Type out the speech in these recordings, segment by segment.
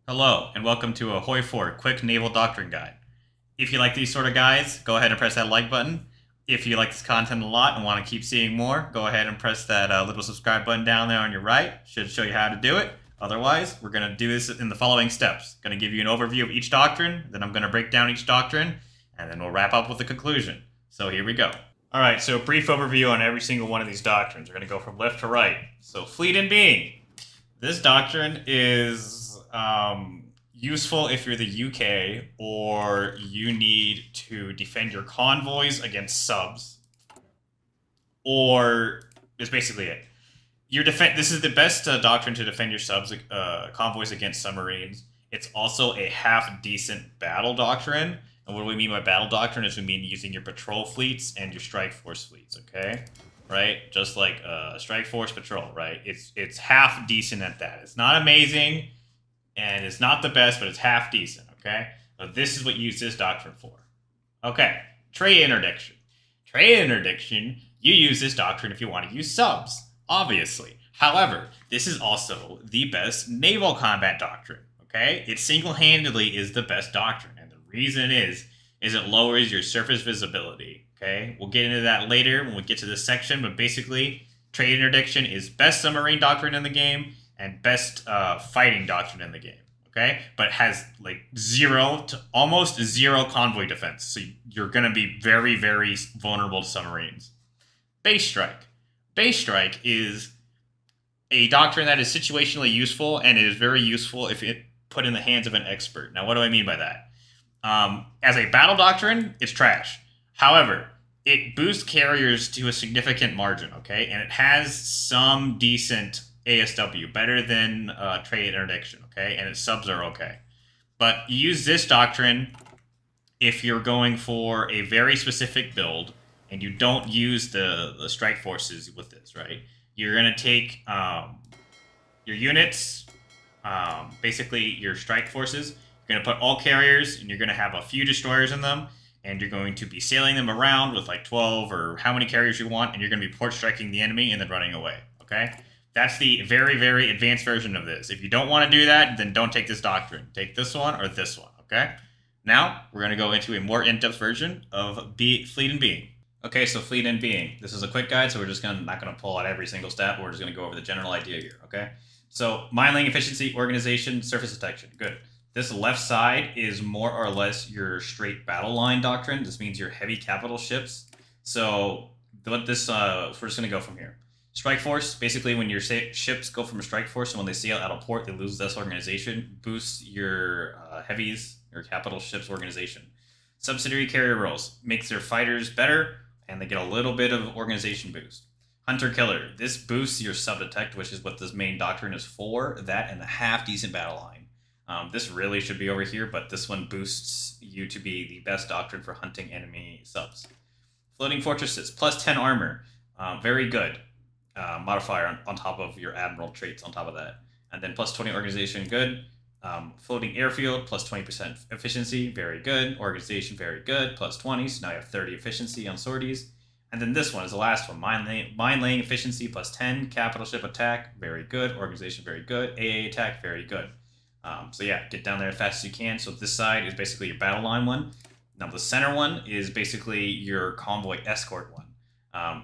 Hello, and welcome to Ahoy 4 Quick Naval Doctrine Guide. If you like these sort of guides, go ahead and press that like button. If you like this content a lot and want to keep seeing more, go ahead and press that little subscribe button down there on your right. Should show you how to do it. Otherwise, we're going to do this in the following steps. Going to give you an overview of each doctrine, then I'm going to break down each doctrine, and then we'll wrap up with a conclusion. So here we go. Alright, so a brief overview on every single one of these doctrines. We're going to go from left to right. So Fleet and Being. This doctrine is useful if you're the UK or you need to defend your convoys against subs, or is basically it. This is the best doctrine to defend your subs convoys against submarines. It's also a half-decent battle doctrine. And what do we mean by battle doctrine is we mean using your patrol fleets and your strike force fleets, okay? Right? Just like strike force patrol, right? It's half decent at that. It's not amazing, and it's not the best, but it's half decent, okay? So this is what you use this doctrine for. Okay, trade interdiction. Trade interdiction, you use this doctrine if you want to use subs, obviously. However, this is also the best naval combat doctrine, okay? It single-handedly is the best doctrine, and the reason is it lowers your surface visibility, okay? We'll get into that later when we get to this section, but basically, trade interdiction is best submarine doctrine in the game, and best fighting doctrine in the game, okay? But it has like zero to almost zero convoy defense, so you're going to be very, very vulnerable to submarines. Base strike. Base strike is a doctrine that is situationally useful, and it is very useful if it put in the hands of an expert. Now, what do I mean by that? As a battle doctrine, it's trash. However, it boosts carriers to a significant margin, okay? And it has some decent ASW, better than trade interdiction, okay? And its subs are okay. But you use this doctrine if you're going for a very specific build and you don't use the strike forces with this, right? You're going to take your units, basically your strike forces, you're going to put all carriers, and you're going to have a few destroyers in them, and you're going to be sailing them around with like 12 or how many carriers you want, and you're going to be port striking the enemy and then running away, okay? That's the very, very advanced version of this. If you don't want to do that, then don't take this doctrine. Take this one or this one, okay? Now, we're going to go into a more in-depth version of Fleet and Being. Okay, so Fleet and Being. This is a quick guide, so we're just not going to pull out every single stat. We're just going to go over the general idea here, okay? So, mine laying efficiency, organization, surface detection. Good. This left side is more or less your straight battle line doctrine. This means your heavy capital ships. So, we're just going to go from here. Strike force, basically when your ships go from a strike force and when they sail out of port, they lose less organization, boosts your heavies, your capital ships organization. Subsidiary carrier roles, makes their fighters better, and they get a little bit of organization boost. Hunter-killer, this boosts your sub-detect, which is what this main doctrine is for, that and the half-decent battle line. This really should be over here, but this one boosts you to be the best doctrine for hunting enemy subs. Floating fortresses, plus 10 armor, very good. Modifier on top of your admiral traits on top of that. And then plus 20 organization, good. Floating airfield, plus 20% efficiency, very good. Organization, very good, plus 20, so now you have 30 efficiency on sorties. And then this one is the last one, mine laying efficiency, plus 10. Capital ship attack, very good. Organization, very good. AA attack, very good. So yeah, get down there as fast as you can. So this side is basically your battle line one. Now the center one is basically your convoy escort one.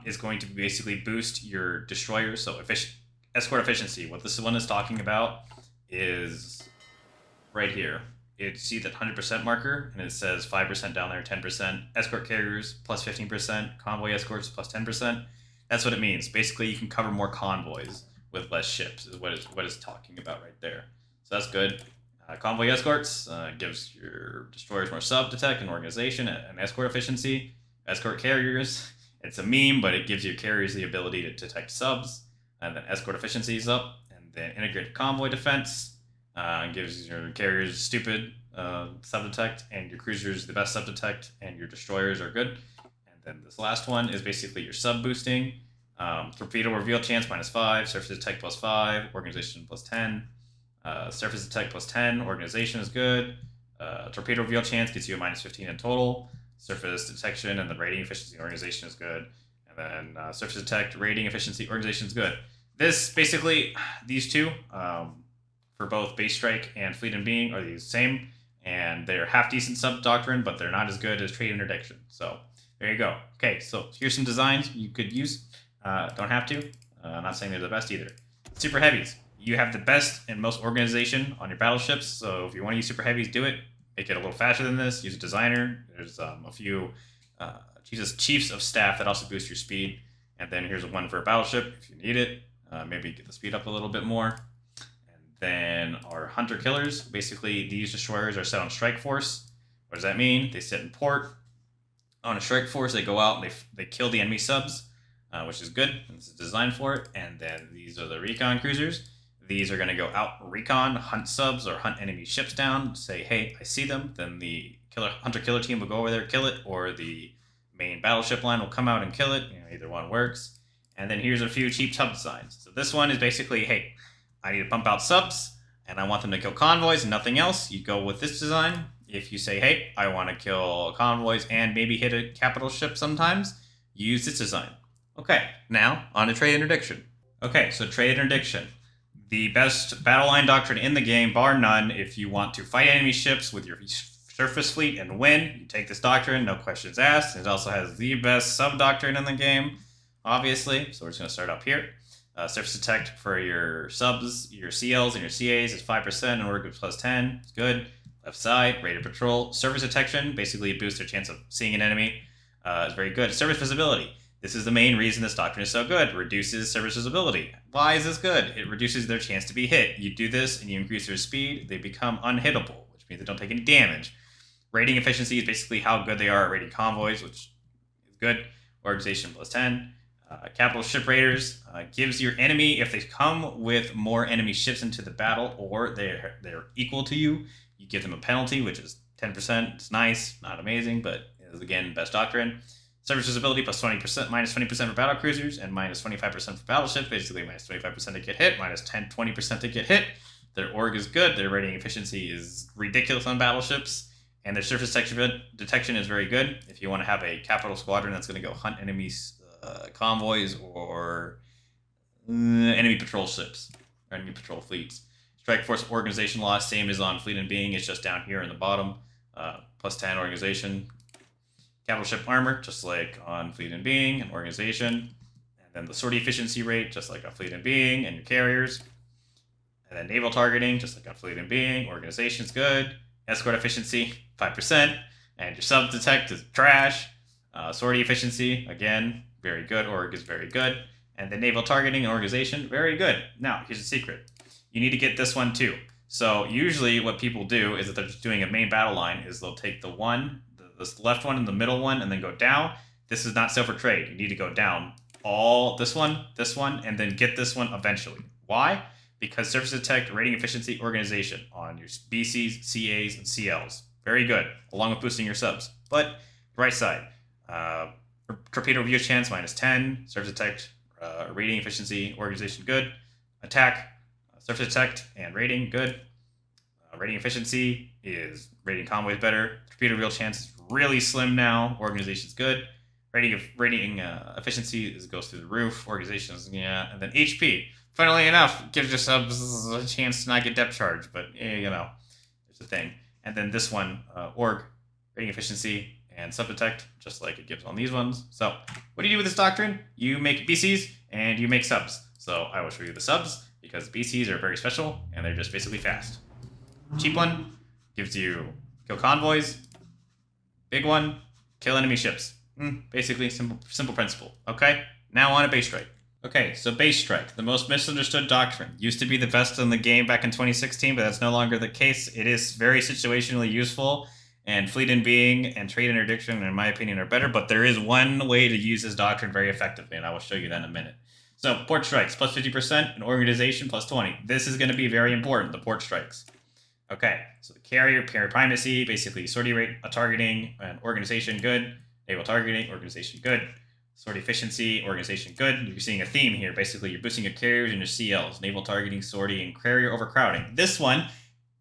Is going to basically boost your destroyers. So escort efficiency. What this one is talking about is right here. You see that 100% marker, and it says 5% down there, 10%. Escort carriers plus 15%. Convoy escorts plus 10%. That's what it means. Basically, you can cover more convoys with less ships. Is what it's talking about right there. So that's good. Convoy escorts gives your destroyers more sub detect and organization and escort efficiency. Escort carriers. It's a meme, but it gives your carriers the ability to detect subs, and then escort efficiency is up, and then integrated convoy defense gives your carriers stupid sub-detect, and your cruisers the best sub-detect, and your destroyers are good. And then this last one is basically your sub-boosting. Torpedo reveal chance -5, surface detect +5, organization +10, surface detect +10, organization is good. Torpedo reveal chance gets you a -15 in total. Surface detection and the rating efficiency organization is good. And then surface detect, rating efficiency organization is good. This basically, these two, for both Base Strike and Fleet and Being are the same, and they're half decent sub doctrine, but they're not as good as Trade Interdiction. So there you go. Okay, so here's some designs you could use. Don't have to. I'm not saying they're the best either. Super Heavies. You have the best and most organization on your battleships, so if you want to use Super Heavies, do it. Make it a little faster than this. Use a designer. There's a few Chiefs of Staff that also boost your speed. And then here's one for a battleship if you need it. Maybe get the speed up a little bit more. And then our Hunter Killers. Basically, these destroyers are set on Strike Force. What does that mean? They sit in port. On a Strike Force, they go out and they kill the enemy subs, which is good. This is designed for it. And then these are the Recon Cruisers. These are going to go out recon, hunt subs, or hunt enemy ships down. Say, hey, I see them. Then the Hunter-Killer team will go over there, kill it, or the main battleship line will come out and kill it. Either one works. And then here's a few cheap sub designs. So this one is basically, hey, I need to pump out subs, and I want them to kill convoys and nothing else. You go with this design. If you say, hey, I want to kill convoys and maybe hit a capital ship sometimes, use this design. Okay, now on to Trade Interdiction. Okay, so Trade Interdiction. The best battle line doctrine in the game, bar none. If you want to fight enemy ships with your surface fleet and win, you take this doctrine, no questions asked. It also has the best sub-doctrine in the game, obviously. So we're just going to start up here. Surface Detect for your subs, your CLs, and your CAs is 5%, and org is plus 10. It's good. Left side, Radar Patrol. Surface Detection, basically boosts their chance of seeing an enemy. Is very good. Surface Visibility. This is the main reason this doctrine is so good. Reduces surface visibility. Why is this good? It reduces their chance to be hit. You do this and you increase their speed, they become unhittable, which means they don't take any damage. Rating efficiency is basically how good they are at raiding convoys, which is good. Organization plus 10. Capital Ship Raiders gives your enemy, if they come with more enemy ships into the battle or they're equal to you, you give them a penalty, which is 10%. It's nice, not amazing, but it is, again, best doctrine. Surface visibility plus 20%, minus 20% for battle cruisers, and minus 25% for battleships. Basically, minus 25% to get hit, minus 20% to get hit. Their org is good. Their rating efficiency is ridiculous on battleships, and their surface detection is very good. If you want to have a capital squadron that's going to go hunt enemy convoys or enemy patrol ships or enemy patrol fleets. Strike Force organization loss, same as on Fleet and Being. It's just down here in the bottom. Plus 10 organization. Capital ship armor, just like on Fleet and Being and organization. And then the sortie efficiency rate, just like on Fleet and Being and your carriers. And then naval targeting, just like on Fleet and Being. Organization's good. Escort efficiency, 5%. And your sub detect is trash. Sortie efficiency, again, very good. Org is very good. And the naval targeting and organization, very good. Now, here's the secret. You need to get this one too. So usually what people do is, if they're just doing a main battle line, is they'll take the left one and the middle one and then go down. This is not so for trade. You need to go down all this one, and then get this one eventually. Why? Because surface detect, rating efficiency, organization on your BCs, CAs, and CLs. Very good, along with boosting your subs. But right side, torpedo view chance minus 10, surface detect, rating efficiency, organization good, attack, surface detect, and rating good. Rating efficiency is rating convoys better. Torpedo real chance is really slim now. Organization's good. Rating efficiency goes through the roof. Organization's, yeah. And then HP, funnily enough, gives your subs a chance to not get depth charge, but it's a thing. And then this one, org, rating efficiency, and sub detect, just like it gives on these ones. So what do you do with this doctrine? You make BCs and you make subs. So I will show you the subs, because BCs are very special and they're just basically fast. Cheap one gives you kill convoys. Big one, kill enemy ships. Basically, simple principle. Okay, now on to Base Strike. Okay, so Base Strike, the most misunderstood doctrine. Used to be the best in the game back in 2016, but that's no longer the case. It is very situationally useful, and Fleet and Being and Trade Interdiction, in my opinion, are better, but there is one way to use this doctrine very effectively, and I will show you that in a minute. So, port strikes, plus 50%, and organization, plus 20. This is going to be very important, the port strikes. Okay, so the carrier primacy, basically sortie rate, targeting, and organization good. Naval targeting, organization good. Sortie efficiency, organization good. You're seeing a theme here. Basically, you're boosting your carriers and your CLs. Naval targeting, sortie, and carrier overcrowding. This one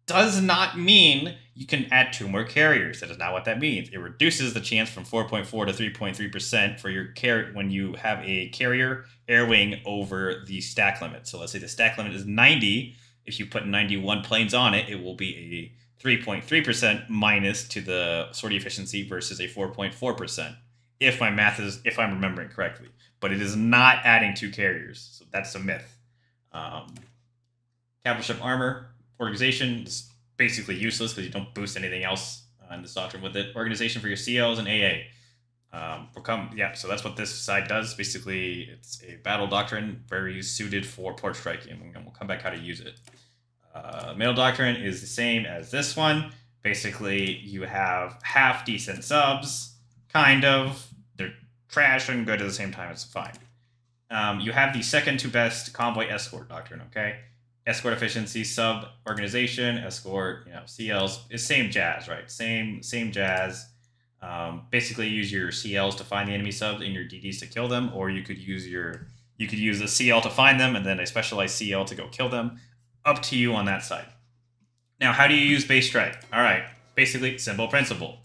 does not mean you can add 2 more carriers. That is not what that means. It reduces the chance from 4.4 to 3.3% for your carrier when you have a carrier air wing over the stack limit. So let's say the stack limit is 90. If you put 91 planes on it, it will be a 3.3% minus to the sortie efficiency versus a 4.4%. If I'm remembering correctly. But it is not adding 2 carriers, so that's a myth. Capital ship armor organization is basically useless because you don't boost anything else in this doctrine with it. Organization for your CLs and AA. So that's what this side does. Basically, it's a battle doctrine very suited for port striking, and we'll come back how to use it. Naval Doctrine is the same as this one. Basically, you have half decent subs, kind of. They're trash and good at the same time. It's fine. You have the second to best convoy escort doctrine. Okay, escort efficiency, sub organization, escort. CLs is same jazz, right? Same jazz. Basically, use your CLs to find the enemy subs and your DDs to kill them, or you could use a CL to find them and then a specialized CL to go kill them. Up to you on that side. Now, how do you use base strike? All right, basically simple principle.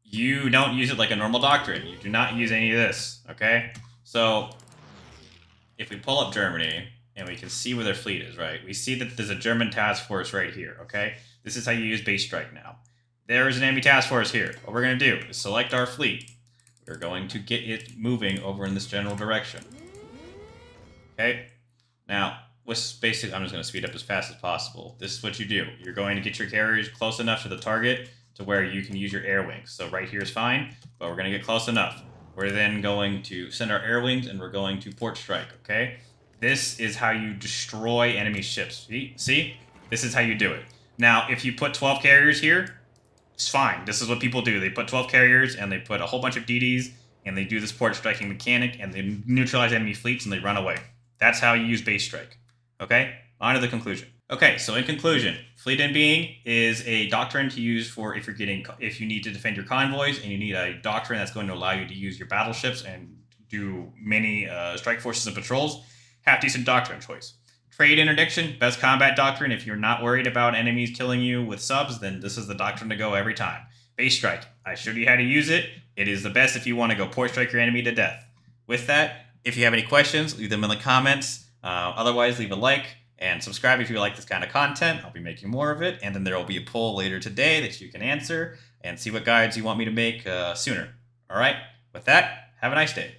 You don't use it like a normal doctrine. You do not use any of this. Okay, so if we pull up Germany and we can see where their fleet is, right? We see that there's a German task force right here. Okay, this is how you use base strike now. There is an enemy task force here. What we're going to do is select our fleet. We're going to get it moving over in this general direction. Okay? Now, what's basic? I'm just going to speed up as fast as possible. This is what you do. You're going to get your carriers close enough to the target to where you can use your air wings. So right here is fine, but we're going to get close enough. We're then going to send our air wings, and we're going to port strike, okay? This is how you destroy enemy ships. See? This is how you do it. Now, if you put 12 carriers here, it's fine. This is what people do. They put 12 carriers, and they put a whole bunch of DDs, and they do this port striking mechanic, and they neutralize enemy fleets, and they run away. That's how you use base strike. Okay? On to the conclusion. Okay, so in conclusion, fleet in being is a doctrine to use for if you need to defend your convoys, and you need a doctrine that's going to allow you to use your battleships and do many strike forces and patrols. Half decent doctrine choice. Trade interdiction, best combat doctrine. If you're not worried about enemies killing you with subs, then this is the doctrine to go every time. Base strike. I showed you how to use it. It is the best if you want to go port strike your enemy to death. With that, if you have any questions, leave them in the comments. Otherwise, leave a like and subscribe if you like this kind of content. I'll be making more of it. And then there will be a poll later today that you can answer and see what guides you want me to make sooner. All right? With that, have a nice day.